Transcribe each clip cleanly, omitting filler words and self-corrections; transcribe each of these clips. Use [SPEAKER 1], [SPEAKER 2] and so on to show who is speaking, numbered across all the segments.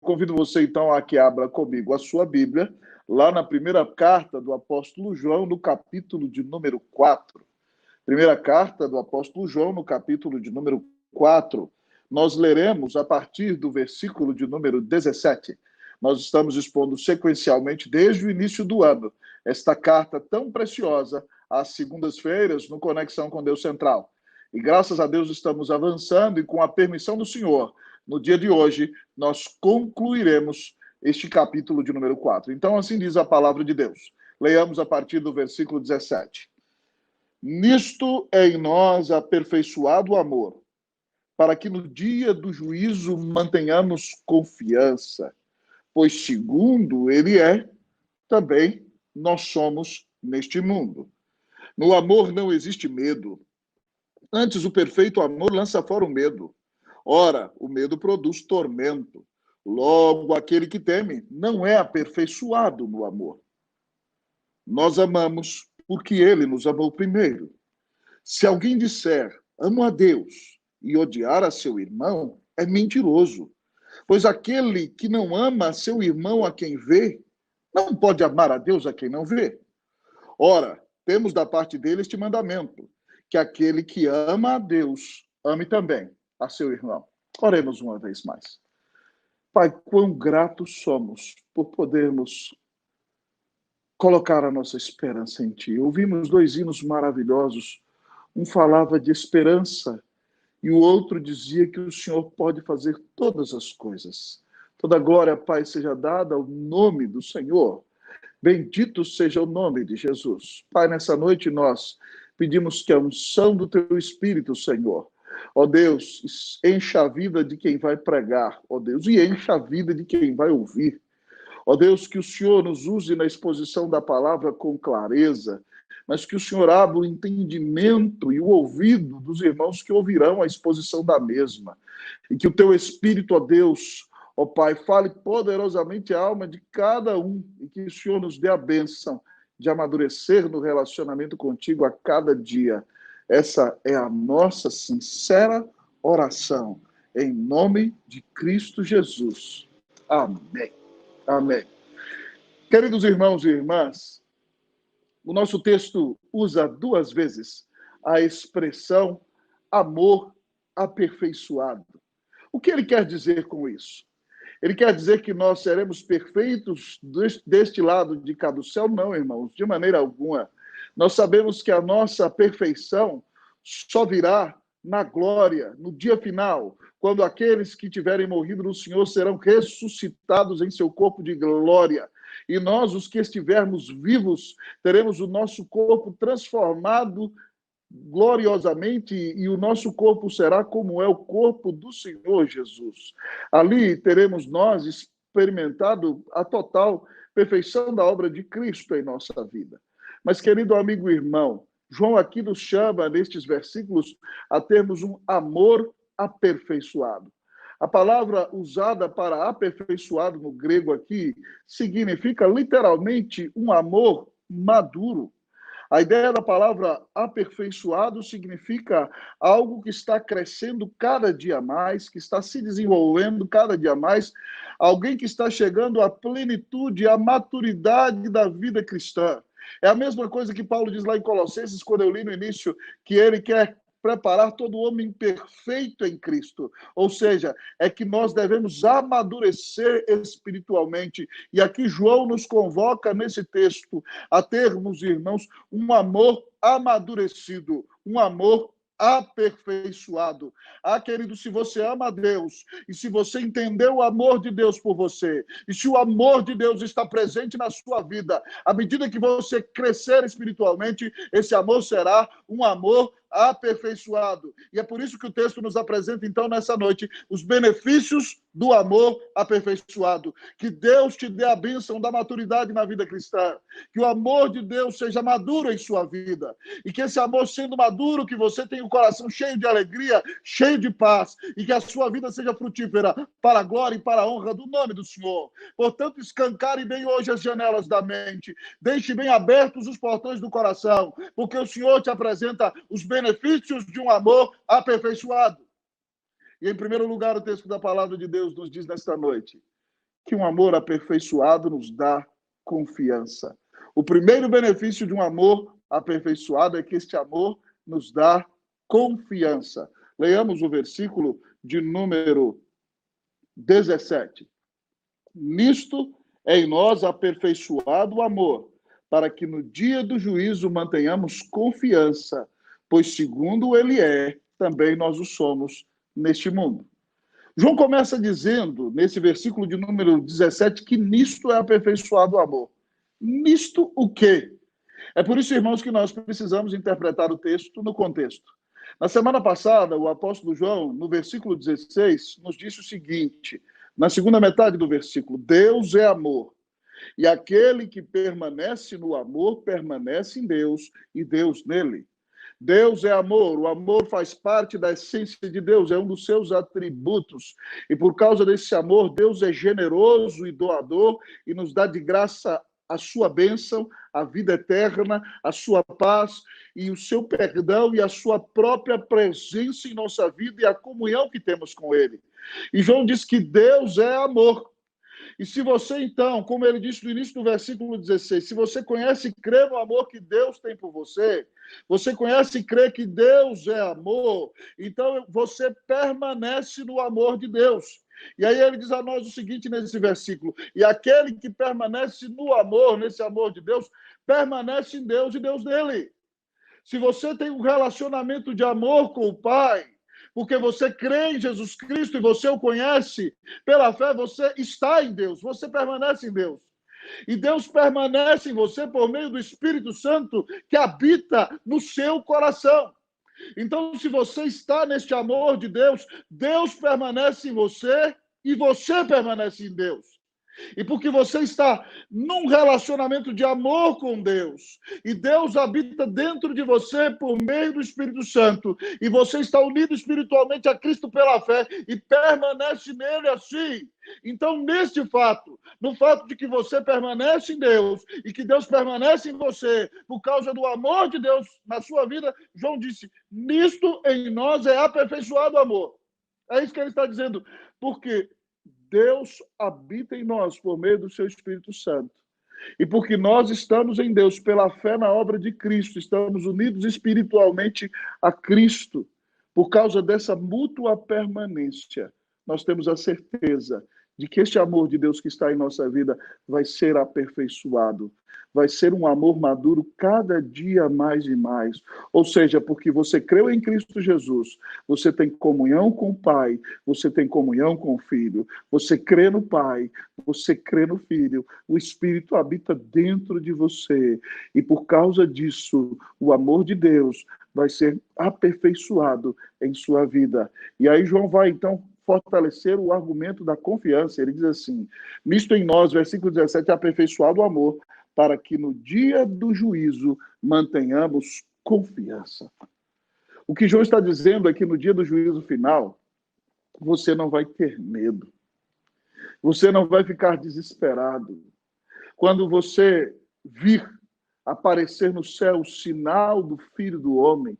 [SPEAKER 1] convido você, então, a que abra comigo a sua Bíblia, lá na primeira carta do apóstolo João, no capítulo de número 4. Primeira carta do apóstolo João, no capítulo de número 4. Nós leremos a partir do versículo de número 17. Nós estamos expondo sequencialmente, desde o início do ano, esta carta tão preciosa, às segundas-feiras, no Conexão com Deus Central. E graças a Deus estamos avançando e, com a permissão do Senhor, no dia de hoje, nós concluiremos este capítulo de número 4. Então, assim diz a palavra de Deus. Leiamos a partir do versículo 17. Nisto é em nós aperfeiçoado o amor, para que no dia do juízo mantenhamos confiança, pois segundo ele é, também nós somos neste mundo. No amor não existe medo. Antes, o perfeito amor lança fora o medo. Ora, o medo produz tormento. Logo, aquele que teme não é aperfeiçoado no amor. Nós amamos porque ele nos amou primeiro. Se alguém disser, amo a Deus, e odiar a seu irmão, é mentiroso. Pois aquele que não ama a seu irmão a quem vê, não pode amar a Deus a quem não vê. Ora, temos da parte dele este mandamento, que aquele que ama a Deus, ame também a seu irmão. Oremos uma vez mais. Pai, quão gratos somos por podermos colocar a nossa esperança em Ti. Ouvimos dois hinos maravilhosos. Um falava de esperança e o outro dizia que o Senhor pode fazer todas as coisas. Toda glória, Pai, seja dada ao nome do Senhor. Bendito seja o nome de Jesus. Pai, nessa noite nós pedimos que a unção do Teu Espírito, Senhor, ó Deus, encha a vida de quem vai pregar, ó Deus, e encha a vida de quem vai ouvir. Ó Deus, que o Senhor nos use na exposição da palavra com clareza, mas que o Senhor abra o entendimento e o ouvido dos irmãos que ouvirão a exposição da mesma. E que o Teu Espírito, ó Deus, ó Pai, fale poderosamente a alma de cada um e que o Senhor nos dê a bênção de amadurecer no relacionamento contigo a cada dia. Essa é a nossa sincera oração, em nome de Cristo Jesus. Amém. Amém. Queridos irmãos e irmãs, o nosso texto usa duas vezes a expressão amor aperfeiçoado. O que ele quer dizer com isso? Ele quer dizer que nós seremos perfeitos deste lado de cá do céu? Não, irmãos, de maneira alguma. Nós sabemos que a nossa perfeição só virá na glória, no dia final, quando aqueles que tiverem morrido no Senhor serão ressuscitados em seu corpo de glória. E nós, os que estivermos vivos, teremos o nosso corpo transformado gloriosamente, e o nosso corpo será como é o corpo do Senhor Jesus. Ali teremos nós experimentado a total perfeição da obra de Cristo em nossa vida. Mas, querido amigo e irmão, João aqui nos chama, nestes versículos, a termos um amor aperfeiçoado. A palavra usada para aperfeiçoado no grego aqui significa literalmente um amor maduro. A ideia da palavra aperfeiçoado significa algo que está crescendo cada dia mais, que está se desenvolvendo cada dia mais, alguém que está chegando à plenitude, à maturidade da vida cristã. É a mesma coisa que Paulo diz lá em Colossenses, quando eu li no início, que ele quer preparar todo homem perfeito em Cristo. Ou seja, é que nós devemos amadurecer espiritualmente. E aqui João nos convoca nesse texto a termos, irmãos, um amor amadurecido, um amor aperfeiçoado. Ah, querido, se você ama a Deus, e se você entendeu o amor de Deus por você, e se o amor de Deus está presente na sua vida, à medida que você crescer espiritualmente, esse amor será um amor aperfeiçoado. E é por isso que o texto nos apresenta, então, nessa noite, os benefícios do amor aperfeiçoado. Que Deus te dê a bênção da maturidade na vida cristã. Que o amor de Deus seja maduro em sua vida. E que esse amor, sendo maduro, que você tenha o coração cheio de alegria, cheio de paz, e que a sua vida seja frutífera para a glória e para a honra do nome do Senhor. Portanto, escancare bem hoje as janelas da mente. Deixe bem abertos os portões do coração, porque o Senhor te apresenta os benefícios de um amor aperfeiçoado. E, em primeiro lugar, o texto da palavra de Deus nos diz nesta noite que um amor aperfeiçoado nos dá confiança. O primeiro benefício de um amor aperfeiçoado é que este amor nos dá confiança. Leiamos o versículo de número 17. Nisto é em nós aperfeiçoado o amor, para que no dia do juízo mantenhamos confiança, pois segundo ele é, também nós o somos neste mundo. João começa dizendo, nesse versículo de número 17, que nisto é aperfeiçoado o amor. Nisto o quê? É por isso, irmãos, que nós precisamos interpretar o texto no contexto. Na semana passada, o apóstolo João, no versículo 16, nos disse o seguinte, na segunda metade do versículo: Deus é amor, e aquele que permanece no amor, permanece em Deus, e Deus nele. Deus é amor, o amor faz parte da essência de Deus, é um dos seus atributos. E por causa desse amor, Deus é generoso e doador e nos dá de graça a sua bênção, a vida eterna, a sua paz e o seu perdão e a sua própria presença em nossa vida e a comunhão que temos com ele. E João diz que Deus é amor. E se você, então, como ele disse no início do versículo 16, se você conhece e crê no amor que Deus tem por você, você conhece e crê que Deus é amor, então você permanece no amor de Deus. E aí ele diz a nós o seguinte nesse versículo: e aquele que permanece no amor, nesse amor de Deus, permanece em Deus e Deus nele. Se você tem um relacionamento de amor com o Pai, porque você crê em Jesus Cristo e você o conhece, pela fé você está em Deus, você permanece em Deus. E Deus permanece em você por meio do Espírito Santo que habita no seu coração. Então, se você está neste amor de Deus, Deus permanece em você e você permanece em Deus. E porque você está num relacionamento de amor com Deus, e Deus habita dentro de você por meio do Espírito Santo, e você está unido espiritualmente a Cristo pela fé e permanece nele assim. Então, neste fato, no fato de que você permanece em Deus e que Deus permanece em você por causa do amor de Deus na sua vida, João disse: nisto em nós é aperfeiçoado o amor. É isso que ele está dizendo, porque Deus habita em nós por meio do seu Espírito Santo. E porque nós estamos em Deus pela fé na obra de Cristo, estamos unidos espiritualmente a Cristo, por causa dessa mútua permanência, nós temos a certeza de que este amor de Deus que está em nossa vida vai ser aperfeiçoado, vai ser um amor maduro cada dia mais e mais. Ou seja, porque você creu em Cristo Jesus, você tem comunhão com o Pai, você tem comunhão com o Filho, você crê no Pai, você crê no Filho, o Espírito habita dentro de você. E por causa disso, o amor de Deus vai ser aperfeiçoado em sua vida. E aí João vai, então, fortalecer o argumento da confiança. Ele diz assim, nisto em nós, versículo 17, aperfeiçoado o amor, para que no dia do juízo mantenhamos confiança. O que João está dizendo é que no dia do juízo final, você não vai ter medo. Você não vai ficar desesperado. Quando você vir aparecer no céu o sinal do Filho do Homem,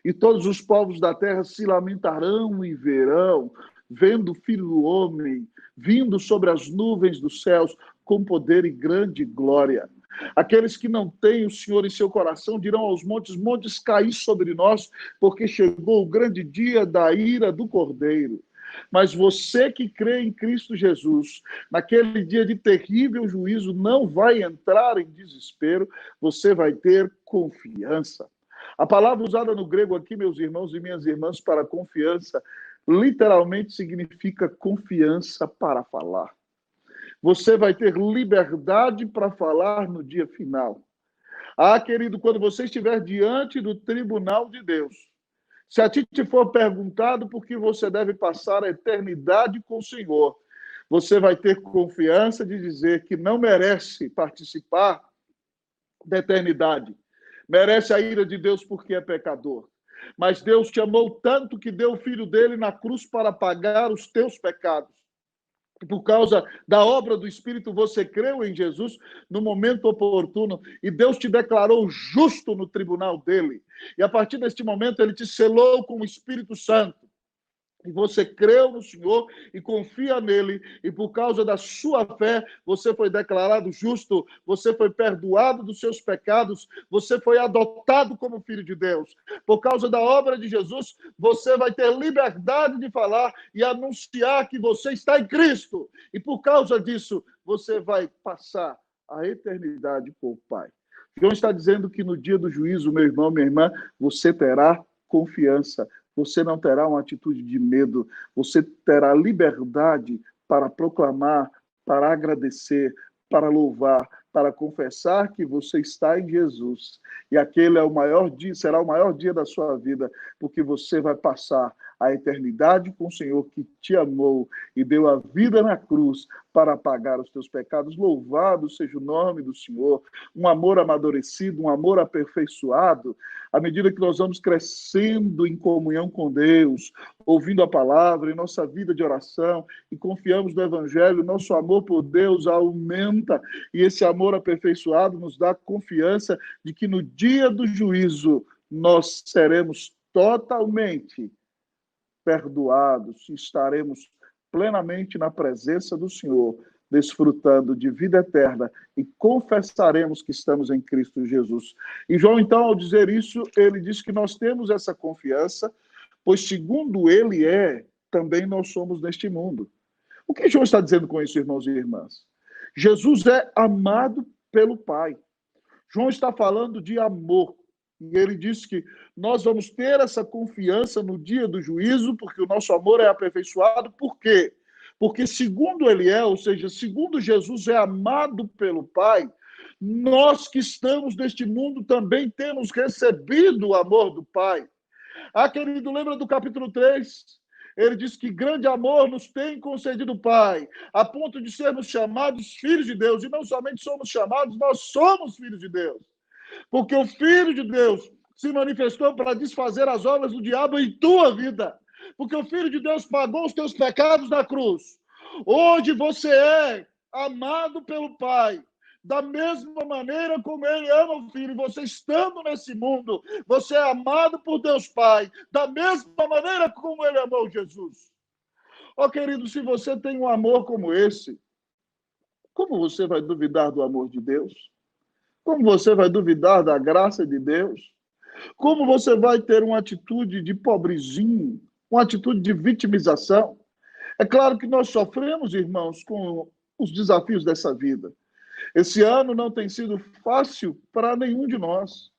[SPEAKER 1] e todos os povos da terra se lamentarão e verão, vendo o Filho do Homem vindo sobre as nuvens dos céus com poder e grande glória. Aqueles que não têm o Senhor em seu coração dirão aos montes, montes, caí sobre nós, porque chegou o grande dia da ira do Cordeiro. Mas você que crê em Cristo Jesus, naquele dia de terrível juízo, não vai entrar em desespero, você vai ter confiança. A palavra usada no grego aqui, meus irmãos e minhas irmãs, para confiança, literalmente significa confiança para falar. Você vai ter liberdade para falar no dia final. Ah, querido, quando você estiver diante do tribunal de Deus, se a ti te for perguntado por que você deve passar a eternidade com o Senhor, você vai ter confiança de dizer que não merece participar da eternidade. Merece a ira de Deus porque é pecador. Mas Deus te amou tanto que deu o Filho dele na cruz para pagar os teus pecados. E por causa da obra do Espírito, você creu em Jesus no momento oportuno e Deus te declarou justo no tribunal dele. E a partir deste momento, ele te selou com o Espírito Santo. e você creu no Senhor e confia nele, e por causa da sua fé, você foi declarado justo, você foi perdoado dos seus pecados, você foi adotado como filho de Deus. Por causa da obra de Jesus, você vai ter liberdade de falar e anunciar que você está em Cristo. E por causa disso, você vai passar a eternidade com o Pai. João está dizendo que no dia do juízo, meu irmão, minha irmã, você terá confiança. Você não terá uma atitude de medo, você terá liberdade para proclamar, para agradecer, para louvar, para confessar que você está em Jesus. E aquele é o maior dia, será o maior dia da sua vida, porque você vai passar a eternidade com o Senhor que te amou e deu a vida na cruz para apagar os teus pecados. Louvado seja o nome do Senhor. Um amor amadurecido, um amor aperfeiçoado, à medida que nós vamos crescendo em comunhão com Deus, ouvindo a palavra, em nossa vida de oração, e confiamos no Evangelho, nosso amor por Deus aumenta, e esse amor aperfeiçoado nos dá confiança de que no dia do juízo nós seremos totalmente perdoados, estaremos plenamente na presença do Senhor, desfrutando de vida eterna e confessaremos que estamos em Cristo Jesus. E João, então, ao dizer isso, ele diz que nós temos essa confiança, pois segundo ele é, também nós somos neste mundo. O que João está dizendo com isso, irmãos e irmãs? Jesus é amado pelo Pai. João está falando de amor. E ele diz que nós vamos ter essa confiança no dia do juízo, porque o nosso amor é aperfeiçoado. Por quê? Porque segundo ele é, ou seja, segundo Jesus é amado pelo Pai, nós que estamos neste mundo também temos recebido o amor do Pai. Ah, querido, lembra do capítulo 3? Ele diz que grande amor nos tem concedido o Pai, a ponto de sermos chamados filhos de Deus. E não somente somos chamados, nós somos filhos de Deus. Porque o Filho de Deus se manifestou para desfazer as obras do diabo em tua vida. Porque o Filho de Deus pagou os teus pecados na cruz. Hoje você é amado pelo Pai. Da mesma maneira como ele ama o Filho, você estando nesse mundo, você é amado por Deus Pai. Da mesma maneira como ele amou Jesus. Ó, querido, se você tem um amor como esse, como você vai duvidar do amor de Deus? Como você vai duvidar da graça de Deus? Como você vai ter uma atitude de pobrezinho, uma atitude de vitimização? É claro que nós sofremos, irmãos, com os desafios dessa vida. Esse ano não tem sido fácil para nenhum de nós.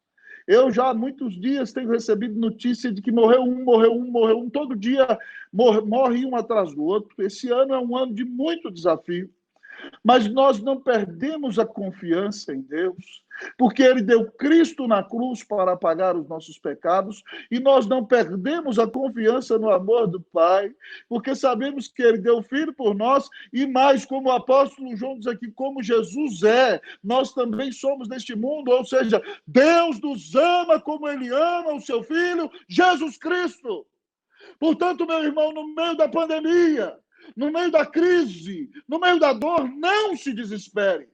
[SPEAKER 1] Eu já há muitos dias tenho recebido notícia de que morreu um. Todo dia morre um atrás do outro. Esse ano é um ano de muito desafio. Mas nós não perdemos a confiança em Deus, porque ele deu Cristo na cruz para apagar os nossos pecados, e nós não perdemos a confiança no amor do Pai, porque sabemos que ele deu o Filho por nós, e mais, como o apóstolo João diz aqui, como Jesus é, nós também somos neste mundo, ou seja, Deus nos ama como ele ama o seu Filho, Jesus Cristo. Portanto, meu irmão, no meio da pandemia, no meio da crise, no meio da dor, não se desespere.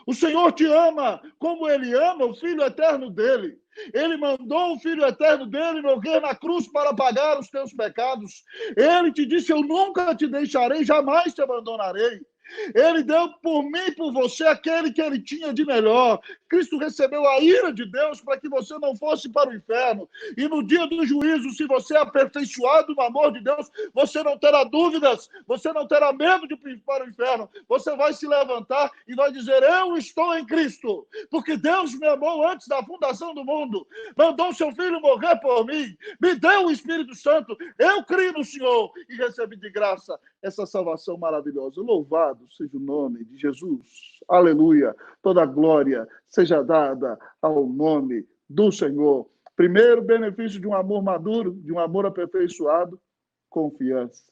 [SPEAKER 1] O Senhor te ama como ele ama o Filho eterno dele. Ele mandou o Filho eterno dele morrer na cruz para pagar os teus pecados. Ele te disse, eu nunca te deixarei, jamais te abandonarei. Ele deu por mim e por você aquele que ele tinha de melhor. Cristo recebeu a ira de Deus para que você não fosse para o inferno. E no dia do juízo, se você é aperfeiçoado no amor de Deus, você não terá dúvidas, você não terá medo de ir para o inferno. Você vai se levantar e vai dizer, eu estou em Cristo, porque Deus me amou antes da fundação do mundo, mandou seu Filho morrer por mim, me deu o Espírito Santo, eu criei no Senhor e recebi de graça essa salvação maravilhosa. Louvado seja o nome de Jesus. Aleluia. Toda a glória seja dada ao nome do Senhor. Primeiro benefício de um amor maduro, de um amor aperfeiçoado, confiança.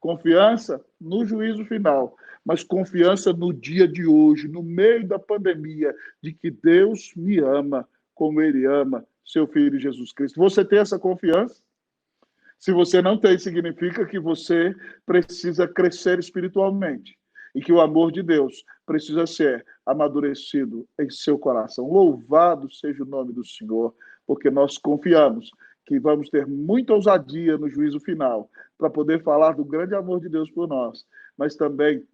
[SPEAKER 1] Confiança no juízo final, mas confiança no dia de hoje, no meio da pandemia, de que Deus me ama como ele ama seu Filho Jesus Cristo. Você tem essa confiança? Se você não tem, significa que você precisa crescer espiritualmente e que o amor de Deus precisa ser amadurecido em seu coração. Louvado seja o nome do Senhor, porque nós confiamos que vamos ter muita ousadia no juízo final para poder falar do grande amor de Deus por nós, mas também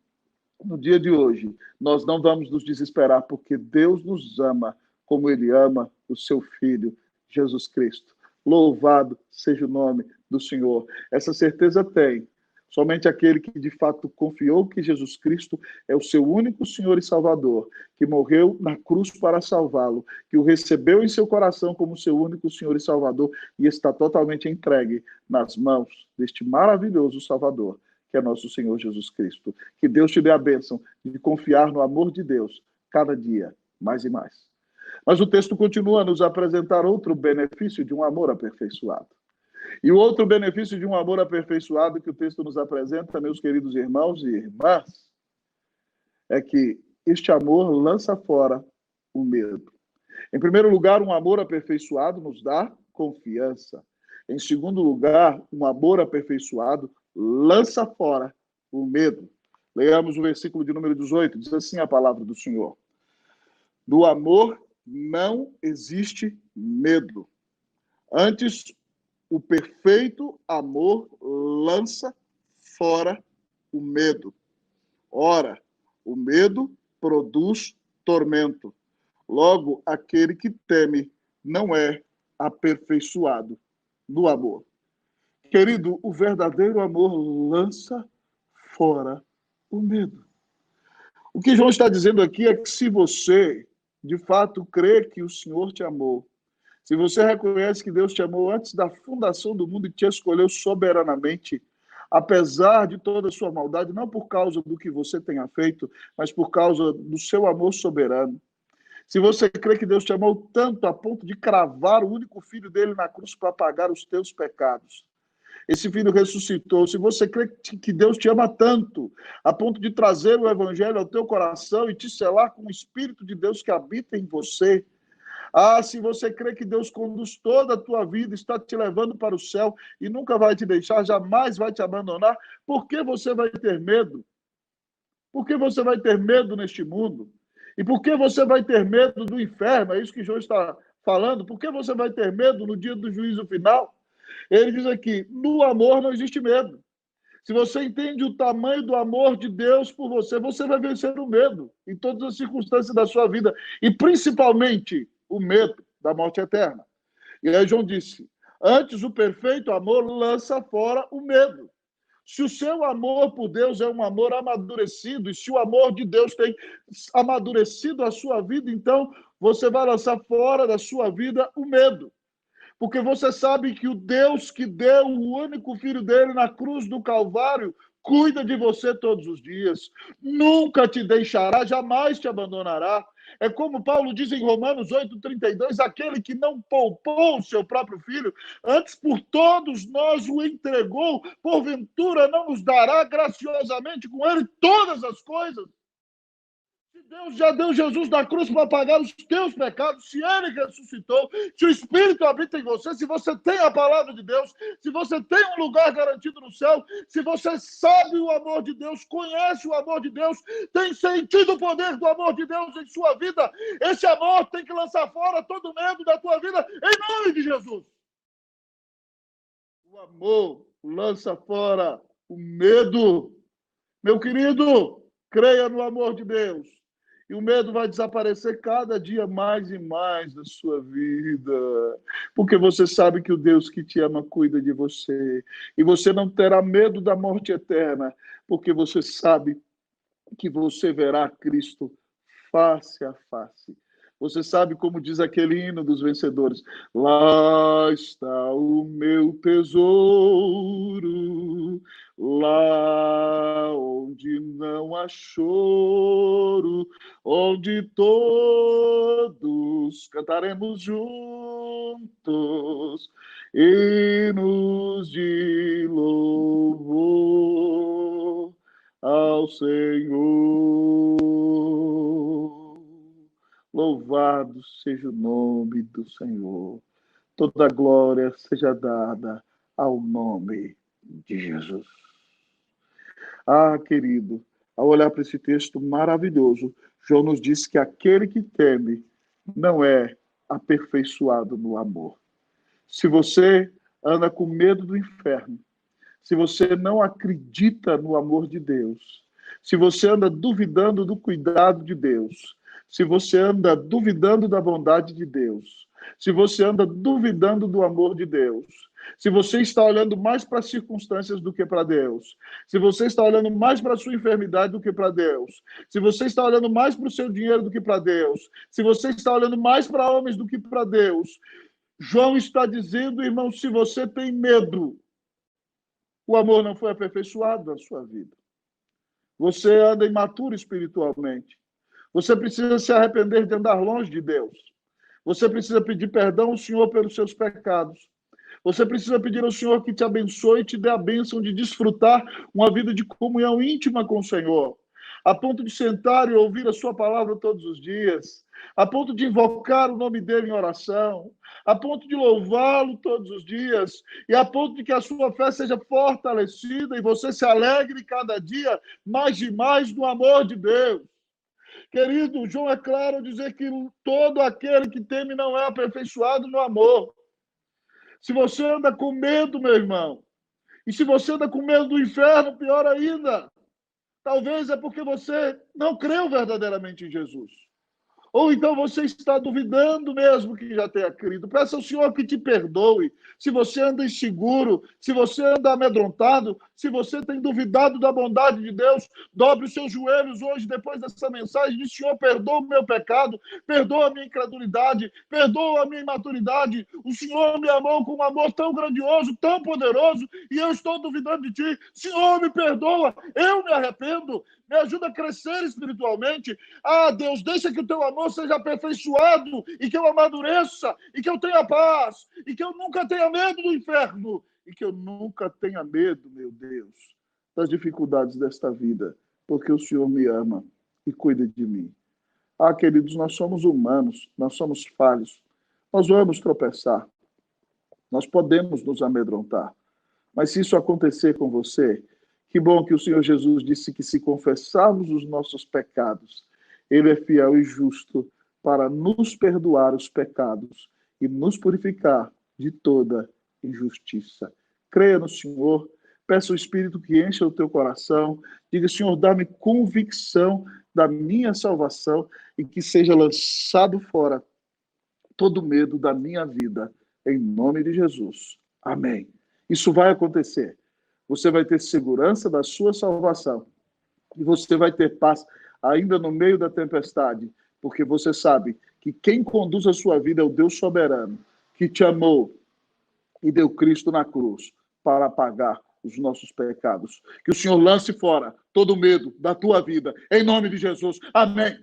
[SPEAKER 1] no dia de hoje, nós não vamos nos desesperar, porque Deus nos ama como Ele ama o seu Filho, Jesus Cristo. Louvado seja o nome do Senhor. Essa certeza tem somente aquele que de fato confiou que Jesus Cristo é o seu único Senhor e Salvador, que morreu na cruz para salvá-lo, que o recebeu em seu coração como seu único Senhor e Salvador e está totalmente entregue nas mãos deste maravilhoso Salvador, que é nosso Senhor Jesus Cristo. Que Deus te dê a bênção de confiar no amor de Deus cada dia, mais e mais. Mas o texto continua a nos apresentar outro benefício de um amor aperfeiçoado. E o outro benefício de um amor aperfeiçoado que o texto nos apresenta, meus queridos irmãos e irmãs, é que este amor lança fora o medo. Em primeiro lugar, um amor aperfeiçoado nos dá confiança. Em segundo lugar, um amor aperfeiçoado lança fora o medo. Leamos o versículo de número 18, diz assim a palavra do Senhor. Do amor não existe medo. Antes, o perfeito amor lança fora o medo. Ora, o medo produz tormento. Logo, aquele que teme não é aperfeiçoado no amor. Querido, o verdadeiro amor lança fora o medo. O que João está dizendo aqui é que se você, de fato, crê que o Senhor te amou, se você reconhece que Deus te amou antes da fundação do mundo e te escolheu soberanamente, apesar de toda a sua maldade, não por causa do que você tenha feito, mas por causa do seu amor soberano. Se você crê que Deus te amou tanto a ponto de cravar o único filho dele na cruz para pagar os teus pecados, esse filho ressuscitou. Se você crê que Deus te ama tanto, a ponto de trazer o evangelho ao teu coração e te selar com o Espírito de Deus que habita em você. Se você crê que Deus conduz toda a tua vida, está te levando para o céu e nunca vai te deixar, jamais vai te abandonar, por que você vai ter medo? Por que você vai ter medo neste mundo? E por que você vai ter medo do inferno? É isso que João está falando. Por que você vai ter medo no dia do juízo final? Ele diz aqui, no amor não existe medo. Se você entende o tamanho do amor de Deus por você, você vai vencer o medo em todas as circunstâncias da sua vida. E principalmente o medo da morte eterna. E aí João disse, antes o perfeito amor lança fora o medo. Se o seu amor por Deus é um amor amadurecido, e se o amor de Deus tem amadurecido a sua vida, então você vai lançar fora da sua vida o medo. Porque você sabe que o Deus que deu o único filho dele na cruz do Calvário cuida de você todos os dias, nunca te deixará, jamais te abandonará. É como Paulo diz em Romanos 8,32, aquele que não poupou o seu próprio filho, antes por todos nós o entregou, porventura não nos dará graciosamente com ele todas as coisas? Se Deus já deu Jesus na cruz para pagar os teus pecados, se Ele ressuscitou, se o Espírito habita em você, se você tem a palavra de Deus, se você tem um lugar garantido no céu, se você sabe o amor de Deus, conhece o amor de Deus, tem sentido o poder do amor de Deus em sua vida, esse amor tem que lançar fora todo medo da tua vida, em nome de Jesus. O amor lança fora o medo. Meu querido, creia no amor de Deus. E o medo vai desaparecer cada dia mais e mais da sua vida. Porque você sabe que o Deus que te ama cuida de você. E você não terá medo da morte eterna, porque você sabe que você verá Cristo face a face. Você sabe como diz aquele hino dos vencedores: lá está o meu tesouro, lá onde não há choro, onde todos cantaremos juntos hinos de louvor ao Senhor. Louvado seja o nome do Senhor. Toda glória seja dada ao nome de Jesus. Querido, ao olhar para esse texto maravilhoso, João nos diz que aquele que teme não é aperfeiçoado no amor. Se você anda com medo do inferno, se você não acredita no amor de Deus, se você anda duvidando do cuidado de Deus, se você anda duvidando da bondade de Deus, se você anda duvidando do amor de Deus, se você está olhando mais para as circunstâncias do que para Deus, se você está olhando mais para a sua enfermidade do que para Deus, se você está olhando mais para o seu dinheiro do que para Deus, se você está olhando mais para homens do que para Deus, João está dizendo, irmão, se você tem medo, o amor não foi aperfeiçoado na sua vida. Você anda imaturo espiritualmente. Você precisa se arrepender de andar longe de Deus. Você precisa pedir perdão ao Senhor pelos seus pecados. Você precisa pedir ao Senhor que te abençoe e te dê a bênção de desfrutar uma vida de comunhão íntima com o Senhor, a ponto de sentar e ouvir a sua palavra todos os dias, a ponto de invocar o nome dele em oração, a ponto de louvá-lo todos os dias, e a ponto de que a sua fé seja fortalecida e você se alegre cada dia mais e mais no amor de Deus. Querido, João é claro ao dizer que todo aquele que teme não é aperfeiçoado no amor. Se você anda com medo, meu irmão, e se você anda com medo do inferno, pior ainda, talvez é porque você não creu verdadeiramente em Jesus. Ou então você está duvidando mesmo que já tenha crido. Peça ao Senhor que te perdoe. Se você anda inseguro, se você anda amedrontado, se você tem duvidado da bondade de Deus, dobre os seus joelhos hoje, depois dessa mensagem, e diz: Senhor, perdoa o meu pecado, perdoa a minha incredulidade, perdoa a minha imaturidade. O Senhor me amou com um amor tão grandioso, tão poderoso, e eu estou duvidando de ti. Senhor, me perdoa, eu me arrependo, me ajuda a crescer espiritualmente. Ah, Deus, deixa que o teu amor seja aperfeiçoado e que eu amadureça e que eu tenha paz e que eu nunca tenha medo do inferno e que eu nunca tenha medo, meu Deus, das dificuldades desta vida, porque o Senhor me ama e cuida de mim. Ah, queridos, nós somos humanos, nós somos falhos, nós vamos tropeçar, nós podemos nos amedrontar, mas se isso acontecer com você, que bom que o Senhor Jesus disse que se confessarmos os nossos pecados, Ele é fiel e justo para nos perdoar os pecados e nos purificar de toda injustiça. Creia no Senhor, peça ao Espírito que encha o teu coração, diga: Senhor, dá-me convicção da minha salvação e que seja lançado fora todo medo da minha vida, em nome de Jesus. Amém. Isso vai acontecer. Você vai ter segurança da sua salvação e você vai ter paz ainda no meio da tempestade, porque você sabe que quem conduz a sua vida é o Deus soberano, que te amou e deu Cristo na cruz para pagar os nossos pecados. Que o Senhor lance fora todo medo da tua vida, em nome de Jesus. Amém.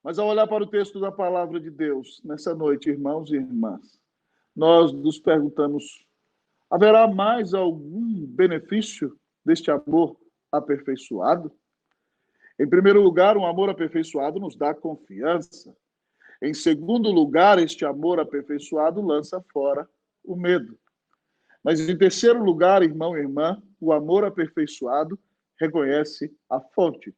[SPEAKER 1] Mas ao olhar para o texto da palavra de Deus, nessa noite, irmãos e irmãs, nós nos perguntamos: haverá mais algum benefício deste amor aperfeiçoado? Em primeiro lugar, um amor aperfeiçoado nos dá confiança. Em segundo lugar, este amor aperfeiçoado lança fora o medo. Mas em terceiro lugar, irmão e irmã, o amor aperfeiçoado reconhece a fonte.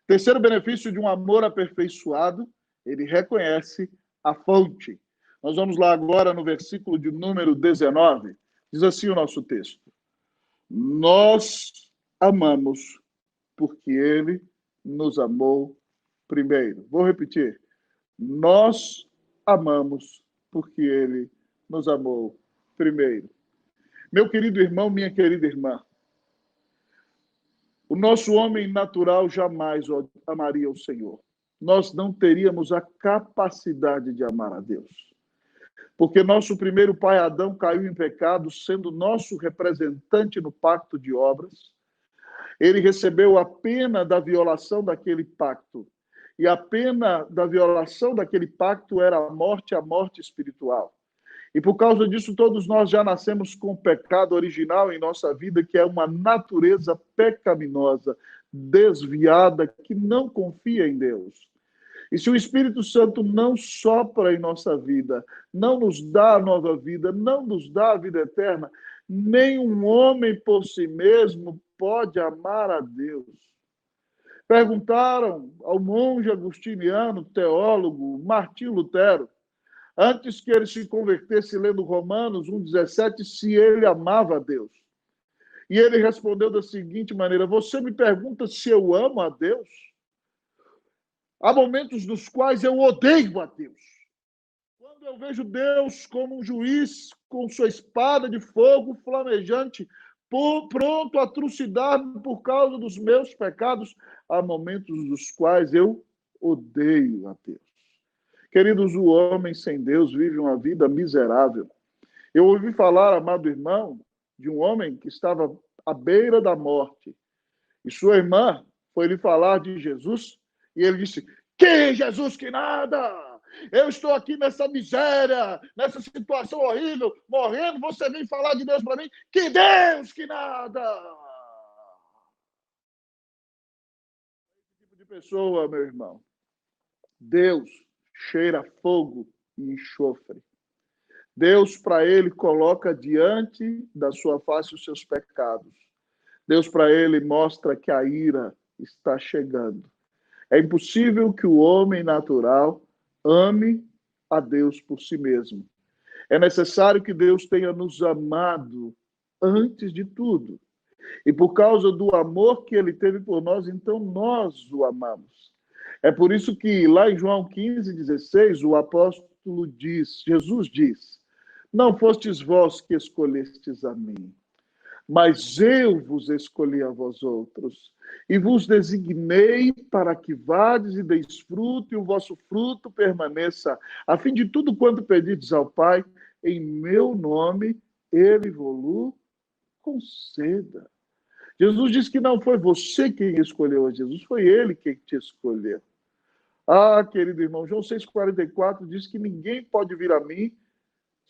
[SPEAKER 1] Terceiro benefício de um amor aperfeiçoado, ele reconhece a fonte. Nós vamos lá agora no versículo de número 19. Diz assim o nosso texto: nós amamos porque ele nos amou primeiro. Vou repetir. Nós amamos porque ele nos amou primeiro. Meu querido irmão, minha querida irmã, o nosso homem natural jamais amaria o Senhor. Nós não teríamos a capacidade de amar a Deus. Porque nosso primeiro pai Adão caiu em pecado, sendo nosso representante no pacto de obras. Ele recebeu a pena da violação daquele pacto. E a pena da violação daquele pacto era a morte espiritual. E por causa disso, todos nós já nascemos com o pecado original em nossa vida, que é uma natureza pecaminosa, desviada, que não confia em Deus. E se o Espírito Santo não sopra em nossa vida, não nos dá a nova vida, não nos dá a vida eterna, nenhum homem por si mesmo pode amar a Deus. Perguntaram ao monge agustiniano, teólogo, Martim Lutero: Antes que ele se convertesse, lendo Romanos 1,17, se ele amava a Deus. E ele respondeu da seguinte maneira: você me pergunta se eu amo a Deus? Há momentos nos quais eu odeio a Deus. Quando eu vejo Deus como um juiz com sua espada de fogo flamejante, pronto a trucidar-me por causa dos meus pecados, há momentos nos quais eu odeio a Deus. Queridos, o homem sem Deus vive uma vida miserável. Eu ouvi falar, amado irmão, de um homem que estava à beira da morte. E sua irmã foi lhe falar de Jesus, e ele disse: que Jesus que nada! Eu estou aqui nessa miséria, nessa situação horrível, morrendo, você vem falar de Deus para mim? Que Deus que nada! Esse tipo de pessoa, meu irmão, Deus cheira fogo e enxofre. Deus, para ele, coloca diante da sua face os seus pecados. Deus, para ele, mostra que a ira está chegando. É impossível que o homem natural ame a Deus por si mesmo. É necessário que Deus tenha nos amado antes de tudo. E por causa do amor que ele teve por nós, então nós o amamos. É por isso que lá em João 15,16, o apóstolo diz, Jesus diz: não fostes vós que escolhestes a mim, mas eu vos escolhi a vós outros, e vos designei para que vades e deis fruto, e o vosso fruto permaneça, a fim de tudo quanto pedides ao Pai, em meu nome, ele vos conceda. Jesus disse que não foi você quem escolheu a Jesus, foi ele quem te escolheu. Ah, querido irmão, João 6,44 diz que ninguém pode vir a mim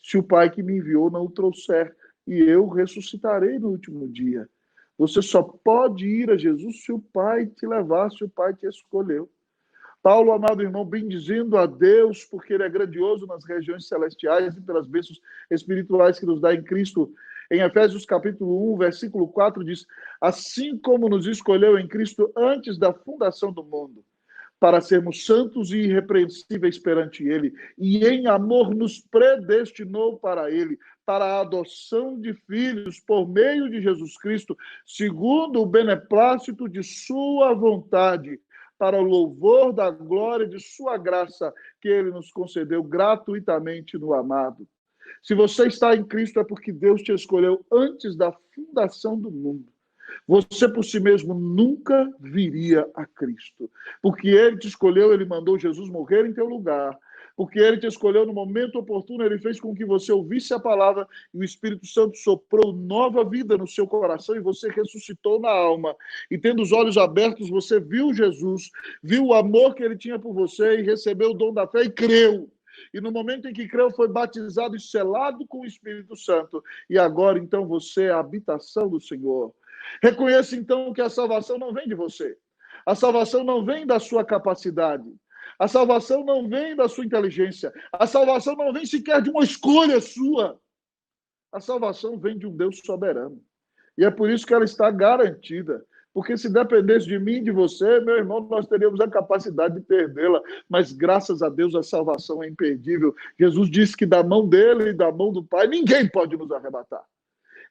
[SPEAKER 1] se o Pai que me enviou não o trouxer, e eu ressuscitarei no último dia. Você só pode ir a Jesus se o Pai te levar, se o Pai te escolheu. Paulo, amado irmão, bendizendo a Deus, porque ele é grandioso nas regiões celestiais e pelas bênçãos espirituais que nos dá em Cristo. Em Efésios capítulo 1, versículo 4, diz: assim como nos escolheu em Cristo antes da fundação do mundo, para sermos santos e irrepreensíveis perante Ele, e em amor nos predestinou para Ele, para a adoção de filhos por meio de Jesus Cristo, segundo o beneplácito de Sua vontade, para o louvor da glória de Sua graça, que Ele nos concedeu gratuitamente no amado. Se você está em Cristo, é porque Deus te escolheu antes da fundação do mundo. Você por si mesmo nunca viria a Cristo. Porque ele te escolheu, ele mandou Jesus morrer em teu lugar. Porque ele te escolheu no momento oportuno, ele fez com que você ouvisse a palavra e o Espírito Santo soprou nova vida no seu coração e você ressuscitou na alma. E tendo os olhos abertos, você viu Jesus, viu o amor que ele tinha por você e recebeu o dom da fé e creu. E no momento em que creu, foi batizado e selado com o Espírito Santo. E agora, então, você é a habitação do Senhor. Reconheça, então, que a salvação não vem de você. A salvação não vem da sua capacidade. A salvação não vem da sua inteligência. A salvação não vem sequer de uma escolha sua. A salvação vem de um Deus soberano. E é por isso que ela está garantida. Porque se dependesse de mim, de você, meu irmão, nós teríamos a capacidade de perdê-la. Mas graças a Deus a salvação é imperdível. Jesus disse que da mão dele e da mão do Pai, ninguém pode nos arrebatar.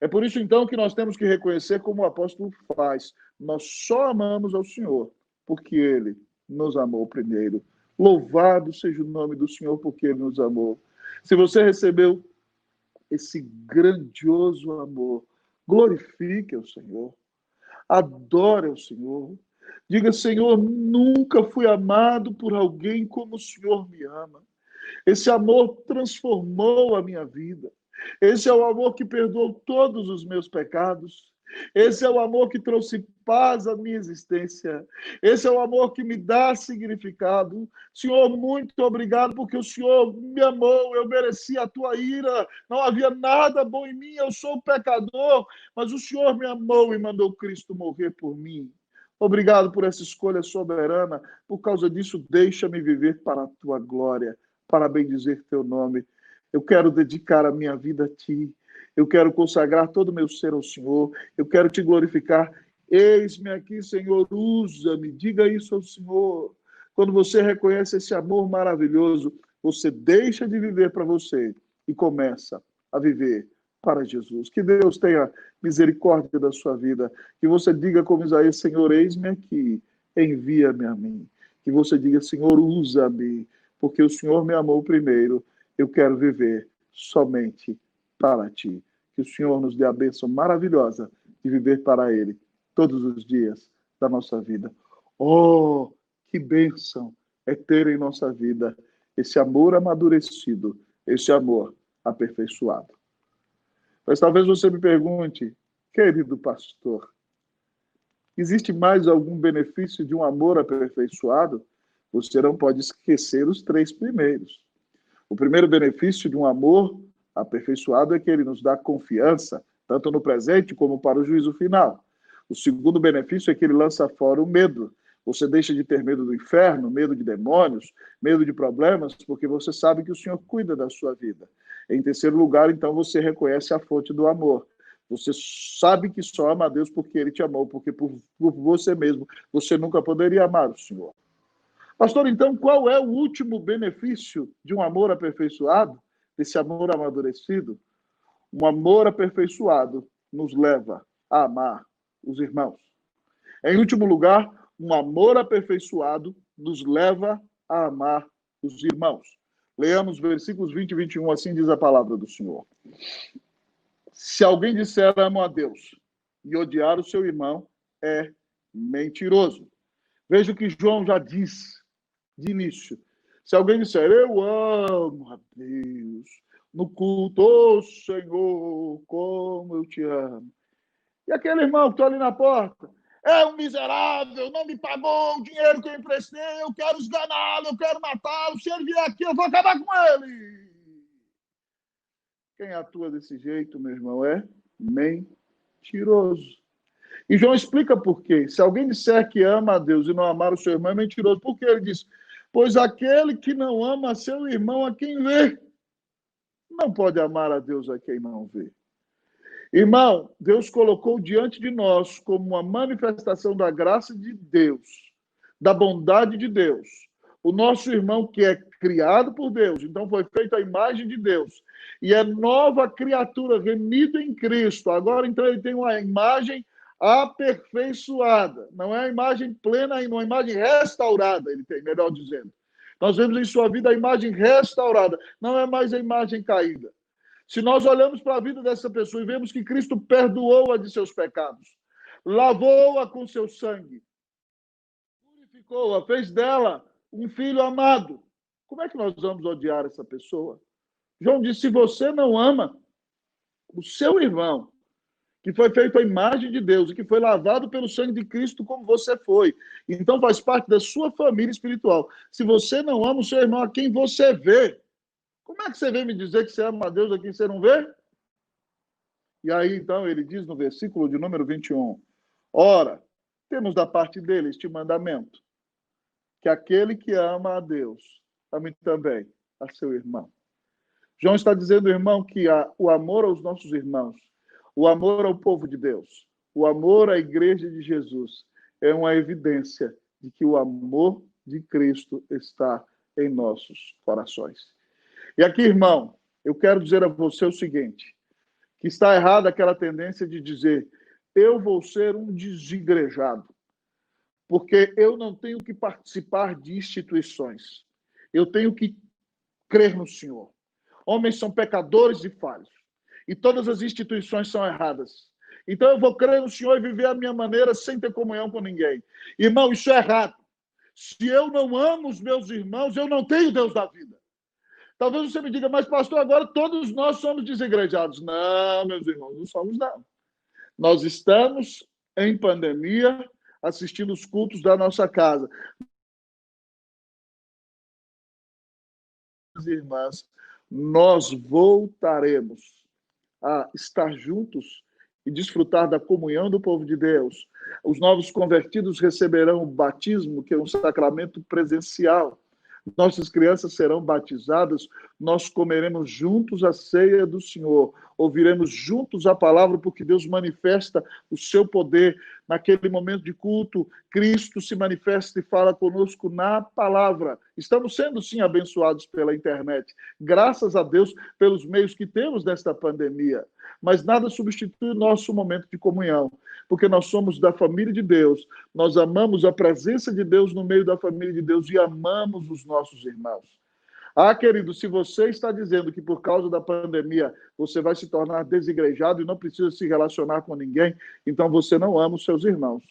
[SPEAKER 1] É por isso, então, que nós temos que reconhecer, como o apóstolo faz, nós só amamos ao Senhor, porque Ele nos amou primeiro. Louvado seja o nome do Senhor, porque Ele nos amou. Se você recebeu esse grandioso amor, glorifique o Senhor, adore o Senhor. Diga: Senhor, nunca fui amado por alguém como o Senhor me ama. Esse amor transformou a minha vida. Esse é o amor que perdoou todos os meus pecados. Esse é o amor que trouxe paz à minha existência. Esse é o amor que me dá significado. Senhor, muito obrigado, porque o Senhor me amou. Eu merecia a tua ira. Não havia nada bom em mim. Eu sou pecador. Mas o Senhor me amou e mandou Cristo morrer por mim. Obrigado por essa escolha soberana. Por causa disso, deixa-me viver para a tua glória, para bendizer teu nome. Eu quero dedicar a minha vida a ti. Eu quero consagrar todo o meu ser ao Senhor. Eu quero te glorificar. Eis-me aqui, Senhor, usa-me. Diga isso ao Senhor. Quando você reconhece esse amor maravilhoso, você deixa de viver para você e começa a viver para Jesus. Que Deus tenha misericórdia da sua vida. Que você diga como Isaías, Senhor, eis-me aqui, envia-me a mim. Que você diga, Senhor, usa-me, porque o Senhor me amou primeiro. Eu quero viver somente para ti. Que o Senhor nos dê a bênção maravilhosa de viver para Ele todos os dias da nossa vida. Oh, que bênção é ter em nossa vida esse amor amadurecido, esse amor aperfeiçoado. Mas talvez você me pergunte, querido pastor, existe mais algum benefício de um amor aperfeiçoado? Você não pode esquecer os 3 primeiros. O primeiro benefício de um amor aperfeiçoado é que ele nos dá confiança, tanto no presente como para o juízo final. O segundo benefício é que ele lança fora o medo. Você deixa de ter medo do inferno, medo de demônios, medo de problemas, porque você sabe que o Senhor cuida da sua vida. Em terceiro lugar, então, você reconhece a fonte do amor. Você sabe que só ama a Deus porque Ele te amou, porque por você mesmo você nunca poderia amar o Senhor. Pastor, então, qual é o último benefício de um amor aperfeiçoado, desse amor amadurecido? Um amor aperfeiçoado nos leva a amar os irmãos. Em último lugar, um amor aperfeiçoado nos leva a amar os irmãos. Leamos versículos 20 e 21, assim diz a palavra do Senhor. Se alguém disser amo a Deus e odiar o seu irmão, é mentiroso. Veja o que João já diz de início. Se alguém disser, eu amo a Deus, no culto, oh, Senhor, como eu te amo. E aquele irmão que está ali na porta, é um miserável, não me pagou o dinheiro que eu emprestei, eu quero esganá-lo, eu quero matá-lo, se ele vier aqui, eu vou acabar com ele. Quem atua desse jeito, meu irmão, é mentiroso. E João explica por quê. Se alguém disser que ama a Deus e não amar o seu irmão, é mentiroso. Por quê? Ele diz, pois aquele que não ama seu irmão a quem vê, não pode amar a Deus a quem não vê. Irmão, Deus colocou diante de nós como uma manifestação da graça de Deus, da bondade de Deus, o nosso irmão que é criado por Deus, então foi feito a imagem de Deus, e é nova criatura, remido em Cristo. Agora, então, ele tem uma imagem aperfeiçoada, não é a imagem plena ainda, uma imagem restaurada, ele tem, melhor dizendo. Nós vemos em sua vida a imagem restaurada, não é mais a imagem caída. Se nós olhamos para a vida dessa pessoa e vemos que Cristo perdoou-a de seus pecados, lavou-a com seu sangue, purificou-a, fez dela um filho amado, como é que nós vamos odiar essa pessoa? João disse, se você não ama o seu irmão, que foi feito à imagem de Deus e que foi lavado pelo sangue de Cristo como você foi, então faz parte da sua família espiritual. Se você não ama o seu irmão a quem você vê, como é que você vem me dizer que você ama a Deus a quem você não vê? E aí, então, ele diz no versículo de número 21, ora, temos da parte dele este mandamento, que aquele que ama a Deus, ame também a seu irmão. João está dizendo, irmão, que o amor aos nossos irmãos, o amor ao povo de Deus, o amor à igreja de Jesus, é uma evidência de que o amor de Cristo está em nossos corações. E aqui, irmão, eu quero dizer a você o seguinte, que está errada aquela tendência de dizer, eu vou ser um desigrejado, porque eu não tenho que participar de instituições. Eu tenho que crer no Senhor. Homens são pecadores e falhos. E todas as instituições são erradas. Então eu vou crer no Senhor e viver a minha maneira sem ter comunhão com ninguém. Irmão, isso é errado. Se eu não amo os meus irmãos, eu não tenho Deus da vida. Talvez você me diga, mas pastor, agora todos nós somos desigrejados. Não, meus irmãos, não somos não. Nós estamos em pandemia, assistindo os cultos da nossa casa. Irmãs, nós voltaremos a estar juntos e desfrutar da comunhão do povo de Deus. Os novos convertidos receberão o batismo, que é um sacramento presencial. Nossas crianças serão batizadas, nós comeremos juntos a ceia do Senhor. ouviremos juntos a palavra, porque Deus manifesta o seu poder. Naquele momento de culto, Cristo se manifesta e fala conosco na palavra. Estamos sendo, sim, abençoados pela internet. Graças a Deus pelos meios que temos nesta pandemia. Mas nada substitui o nosso momento de comunhão, porque nós somos da família de Deus, nós amamos a presença de Deus no meio da família de Deus e amamos os nossos irmãos. Ah, querido, se você está dizendo que por causa da pandemia você vai se tornar desigrejado e não precisa se relacionar com ninguém, então você não ama os seus irmãos.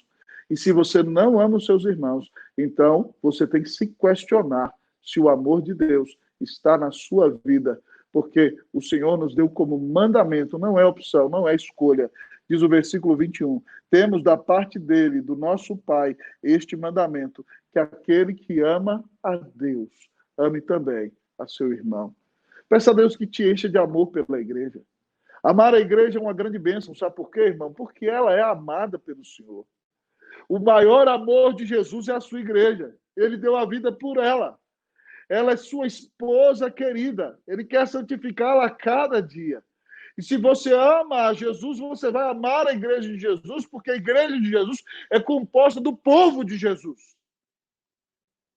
[SPEAKER 1] E se você não ama os seus irmãos, então você tem que se questionar se o amor de Deus está na sua vida, porque o Senhor nos deu como mandamento, não é opção, não é escolha. Diz o versículo 21, temos da parte dele, do nosso Pai, este mandamento, que aquele que ama a Deus, ame também a seu irmão. Peça a Deus que te encha de amor pela igreja. Amar a igreja é uma grande bênção, sabe por quê, irmão? Porque ela é amada pelo Senhor. O maior amor de Jesus é a sua igreja. Ele deu a vida por ela. Ela é sua esposa querida. Ele quer santificá-la a cada dia. E se você ama a Jesus, você vai amar a igreja de Jesus, porque a igreja de Jesus é composta do povo de Jesus,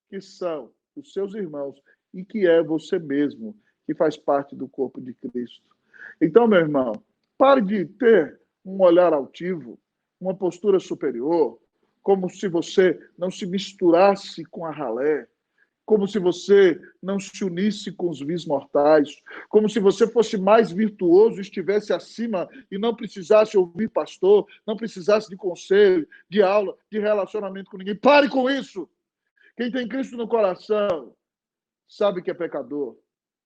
[SPEAKER 1] que são os seus irmãos e que é você mesmo, que faz parte do corpo de Cristo. Então, meu irmão, pare de ter um olhar altivo, uma postura superior, como se você não se misturasse com a ralé, como se você não se unisse com os vis mortais, como se você fosse mais virtuoso, estivesse acima e não precisasse ouvir pastor, não precisasse de conselho, de aula, de relacionamento com ninguém. Pare com isso! Quem tem Cristo no coração sabe que é pecador,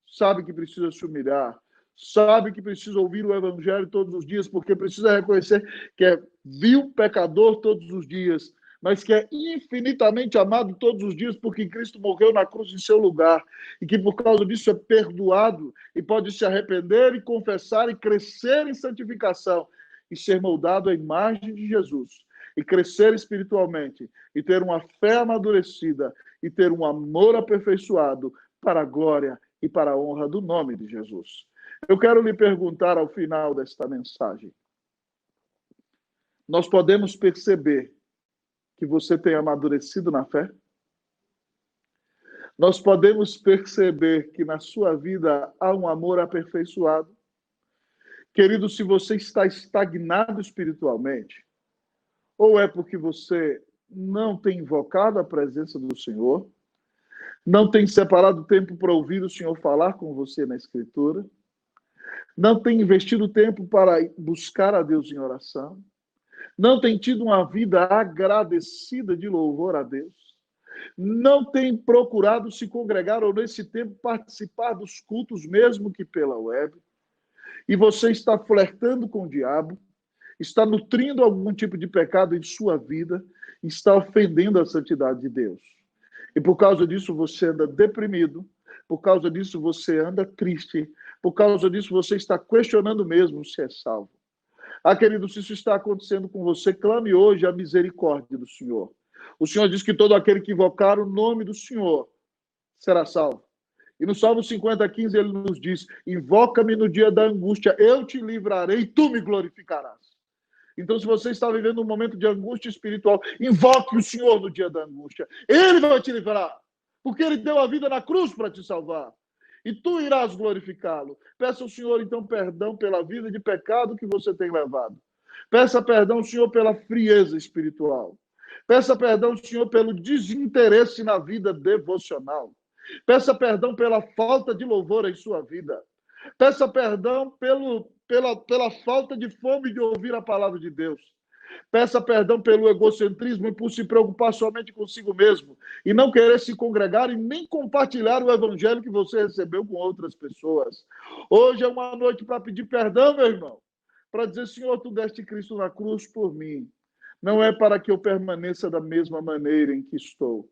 [SPEAKER 1] sabe que precisa se humilhar, sabe que precisa ouvir o evangelho todos os dias, porque precisa reconhecer que é vil pecador todos os dias, mas que é infinitamente amado todos os dias, porque Cristo morreu na cruz em seu lugar, e que por causa disso é perdoado, e pode se arrepender e confessar e crescer em santificação, e ser moldado à imagem de Jesus, e crescer espiritualmente, e ter uma fé amadurecida, e ter um amor aperfeiçoado para a glória e para a honra do nome de Jesus. Eu quero lhe perguntar ao final desta mensagem, nós podemos perceber que você tem amadurecido na fé? Nós podemos perceber que na sua vida há um amor aperfeiçoado? Querido, se você está estagnado espiritualmente, ou é porque você não tem invocado a presença do Senhor, não tem separado tempo para ouvir o Senhor falar com você na Escritura, não tem investido tempo para buscar a Deus em oração, não tem tido uma vida agradecida de louvor a Deus, não tem procurado se congregar ou nesse tempo participar dos cultos, mesmo que pela web, e você está flertando com o diabo, está nutrindo algum tipo de pecado em sua vida, está ofendendo a santidade de Deus. E por causa disso você anda deprimido, por causa disso você anda triste, por causa disso você está questionando mesmo se é salvo. Ah, querido, se isso está acontecendo com você, clame hoje a misericórdia do Senhor. O Senhor diz que todo aquele que invocar o nome do Senhor será salvo. E no Salmo 50:15 ele nos diz, invoca-me no dia da angústia, eu te livrarei e tu me glorificarás. Então, se você está vivendo um momento de angústia espiritual, invoque o Senhor no dia da angústia. Ele vai te livrar, porque ele deu a vida na cruz para te salvar. E tu irás glorificá-lo. Peça ao Senhor, então, perdão pela vida de pecado que você tem levado. Peça perdão ao Senhor pela frieza espiritual. Peça perdão ao Senhor pelo desinteresse na vida devocional. Peça perdão pela falta de louvor em sua vida. Peça perdão pela falta de fome de ouvir a palavra de Deus. Peça perdão pelo egocentrismo e por se preocupar somente consigo mesmo e não querer se congregar e nem compartilhar o evangelho que você recebeu com outras pessoas. Hoje é uma noite para pedir perdão, meu irmão, para dizer, Senhor, tu deste Cristo na cruz por mim. Não é para que eu permaneça da mesma maneira em que estou,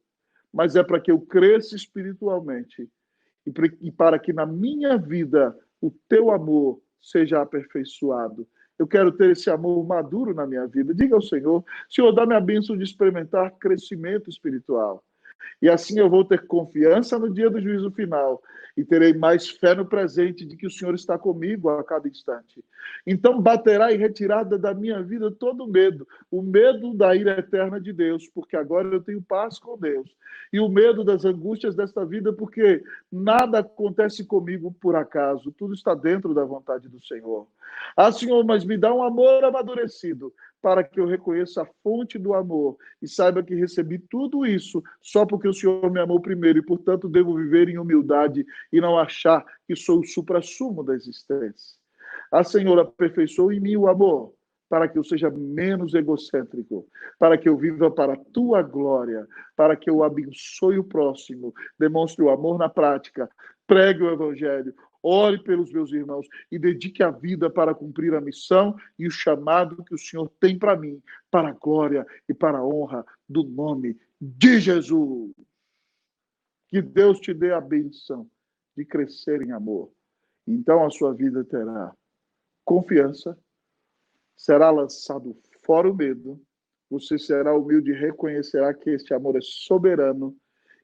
[SPEAKER 1] mas é para que eu cresça espiritualmente e para que na minha vida o teu amor seja aperfeiçoado. Eu quero ter esse amor maduro na minha vida. Diga ao Senhor, Senhor, dá-me a bênção de experimentar crescimento espiritual. E assim eu vou ter confiança no dia do juízo final e terei mais fé no presente de que o Senhor está comigo a cada instante. Então baterá em retirada da minha vida todo o medo da ira eterna de Deus, porque agora eu tenho paz com Deus, e o medo das angústias desta vida, porque nada acontece comigo por acaso, tudo está dentro da vontade do Senhor. Ah, Senhor, mas me dá um amor amadurecido, para que eu reconheça a fonte do amor e saiba que recebi tudo isso só porque o Senhor me amou primeiro e, portanto, devo viver em humildade e não achar que sou o suprassumo da existência. A Senhor aperfeiçoou em mim o amor, para que eu seja menos egocêntrico, para que eu viva para a tua glória, para que eu abençoe o próximo, demonstre o amor na prática, pregue o evangelho, ore pelos meus irmãos e dedique a vida para cumprir a missão e o chamado que o Senhor tem para mim, para a glória e para a honra do nome de Jesus. Que Deus te dê a benção de crescer em amor. Então a sua vida terá confiança, será lançado fora o medo, você será humilde e reconhecerá que este amor é soberano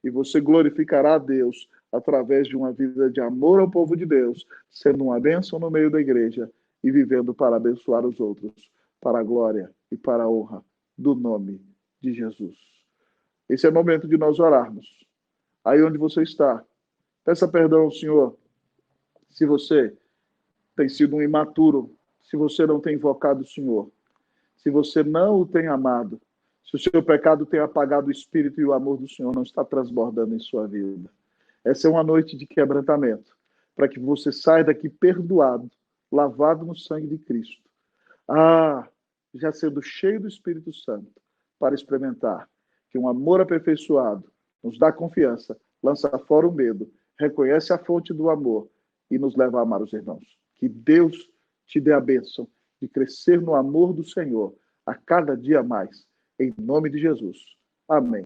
[SPEAKER 1] e você glorificará a Deus através de uma vida de amor ao povo de Deus, sendo uma bênção no meio da igreja e vivendo para abençoar os outros, para a glória e para a honra do nome de Jesus. Esse é o momento de nós orarmos. Aí onde você está, peça perdão ao Senhor se você tem sido um imaturo, se você não tem invocado o Senhor, se você não o tem amado, se o seu pecado tem apagado o Espírito e o amor do Senhor não está transbordando em sua vida. Essa é uma noite de quebrantamento, para que você saia daqui perdoado, lavado no sangue de Cristo. Já sendo cheio do Espírito Santo, para experimentar que um amor aperfeiçoado nos dá confiança, lança fora o medo, reconhece a fonte do amor e nos leva a amar os irmãos. Que Deus te dê a bênção de crescer no amor do Senhor a cada dia mais. Em nome de Jesus. Amém.